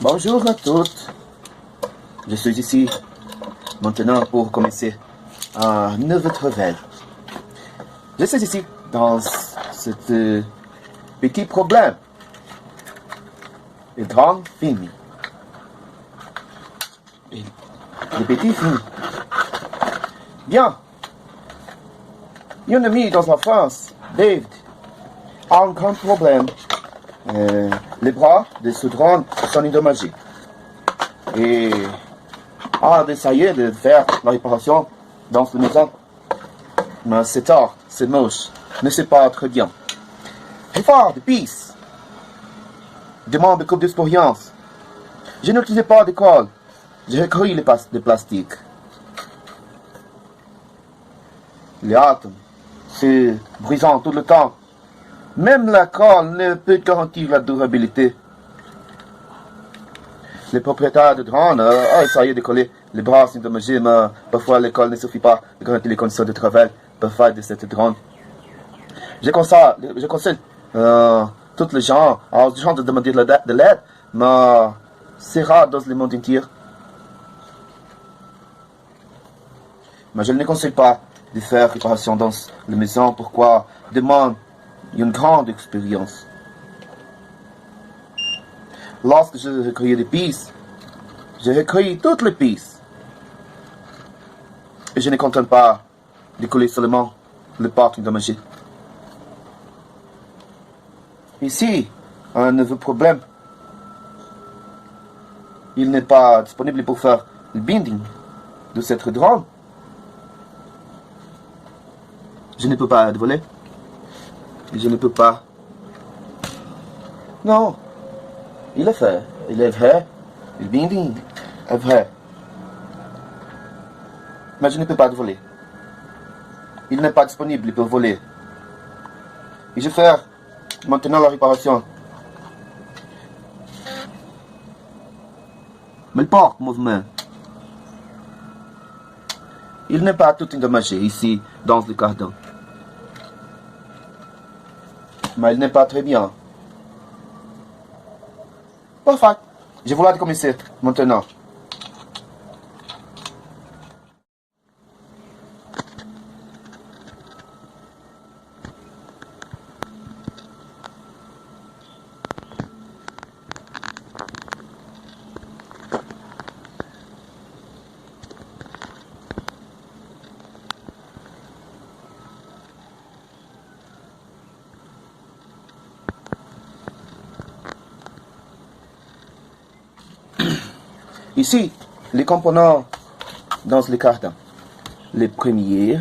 Bonjour à toutes. Je suis ici maintenant pour commencer un nouveau travail. Je suis ici dans ce petit problème. Le grand film. Et le petit film. Bien. Un ami dans la France, David, a un grand problème. Les bras de ce drone sont endommagés. Et a essayé de faire la réparation dans la maison. Mais c'est tard, c'est moche, ne c'est pas très bien. Effort de piste demande beaucoup d'expérience. Je n'utilisais pas de colle. J'ai recueilli le plastique. Les atomes, c'est brisant tout le temps. Même la colle ne peut garantir la durabilité. Le propriétaire de drone a essayé de coller les bras endommagés, mais parfois l'école ne suffit pas de garantir les conditions de travail parfaites de cette drone. Je conseille tous les gens de demander de l'aide, mais c'est rare dans le monde entier. Mais je ne conseille pas de faire réparation dans la maison. Pourquoi? Demande une grande expérience. Lorsque je recueillais des pistes, je recueillis toutes les pistes. Et je ne contente pas de coller seulement les parties endommagées. Ici, un nouveau problème. Il n'est pas disponible pour faire le binding de cette drone. Je ne peux pas voler. Je ne peux pas. Non. Il est fait. Il est vrai. Le binding est vrai. Mais je ne peux pas voler. Il n'est pas disponible pour voler. Et je vais faire maintenant la réparation. Mais il porte mouvement. Il n'est pas tout endommagé ici dans le carton. Mais il n'est pas très bien. Parfait. Je voulais commencer maintenant. Ici, les composants dans le carton. Le premier,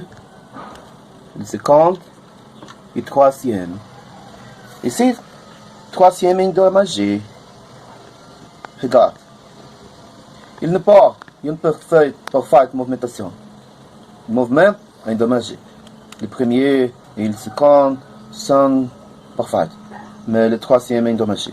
le second et le troisième. Ici, troisième endommagé. Regarde. Il n'a pas une parfaite movimentation. Le mouvement endommagé. Le premier et le second sont parfaits, mais le troisième est endommagé.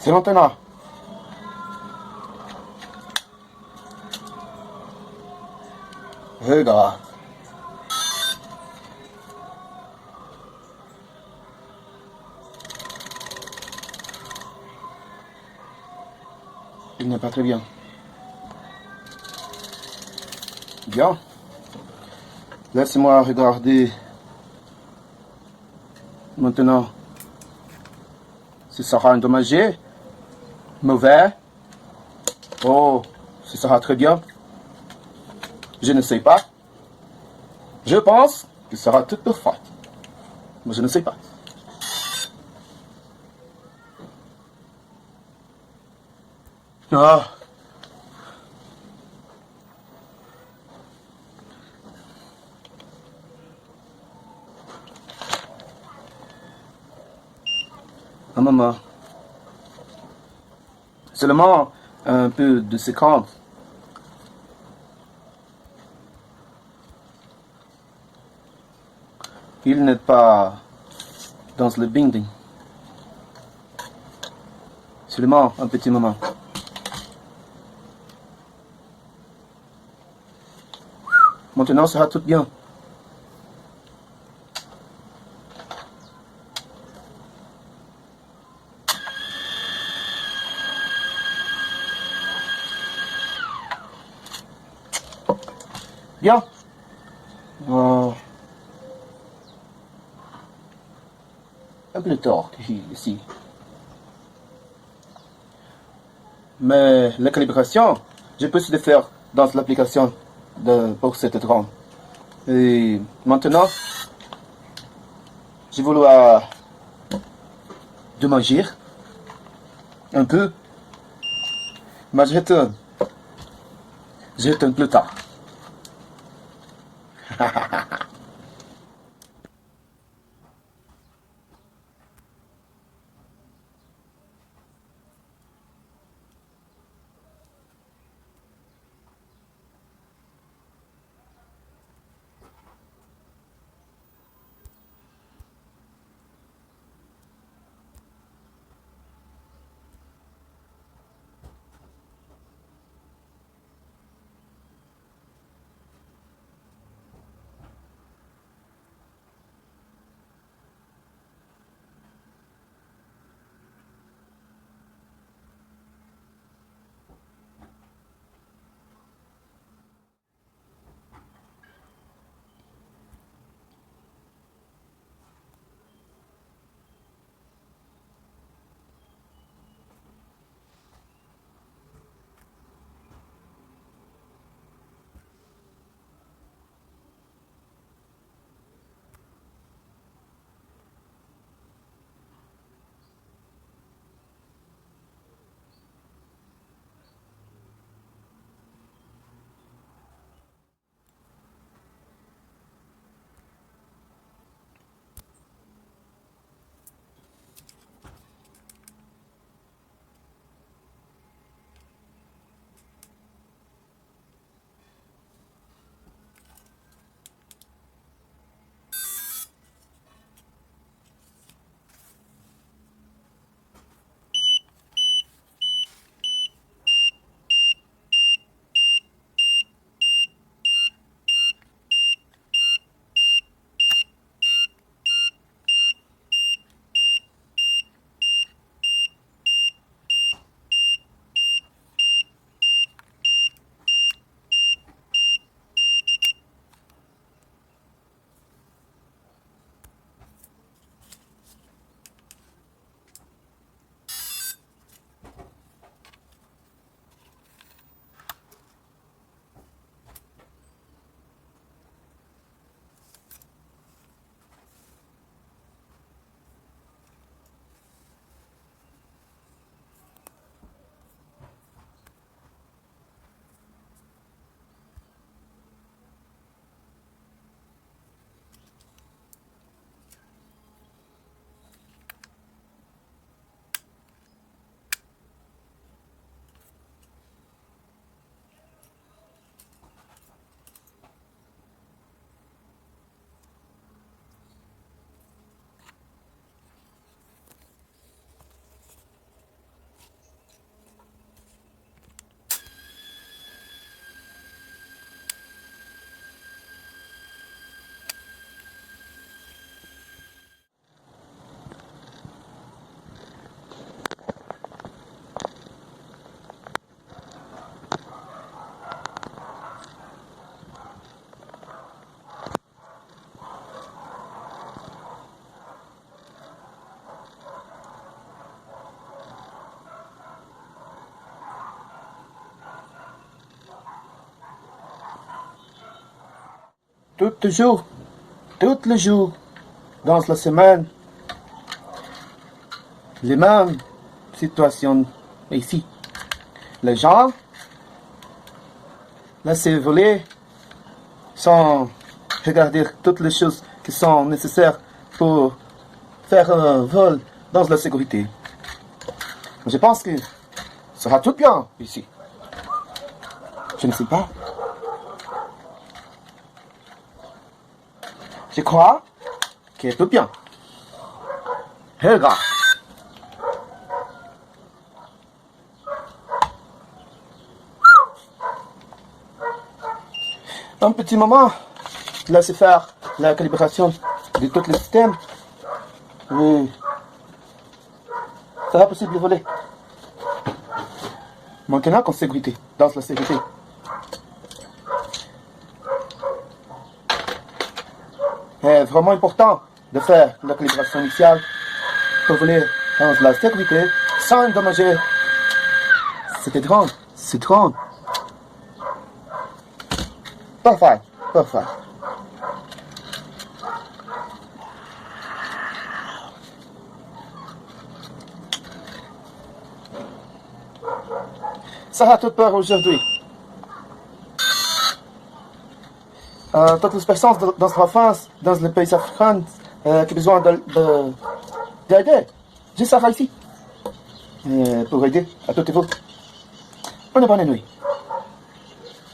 C'est maintenant. Regarde. Il n'est pas très bien. Bien. Laissez-moi regarder maintenant. Ce sera endommagé. Mauvais. Oh, ce sera très bien. Je ne sais pas. Je pense que ce sera tout parfait. Mais je ne sais pas. Ah. Ah, maman. Seulement un peu de séquence. Il n'est pas dans le binding. Seulement un petit moment. Maintenant, ça sera tout bien. Bien. Oh. Un peu de tort ici. Mais la calibration, je peux le faire dans l'application pour cette drone. Et maintenant, je voulais de manger un peu. Mais je retourne. Je retourne plus tard. tous les jours, dans la semaine, les mêmes situations ici. Les gens laissent voler sans regarder toutes les choses qui sont nécessaires pour faire un vol dans la sécurité. Je pense que ça sera tout bien ici. Je ne sais pas. Je crois que tout bien. Regarde. Un petit moment, laissez faire la calibration de tout le système. Oui. Ça sera possible de voler. Maintenant qu'en sécurité, dans la sécurité. C'est vraiment important de faire la calibration initiale pour voler dans la sécurité sans endommager cette drone. C'est drone. Parfait, parfait. Ça va tout pour aujourd'hui. Toutes les personnes dans la France, dans les pays africains, qui ont besoin d'aider, je serai ici pour aider à toutes vous. Bonne nuit.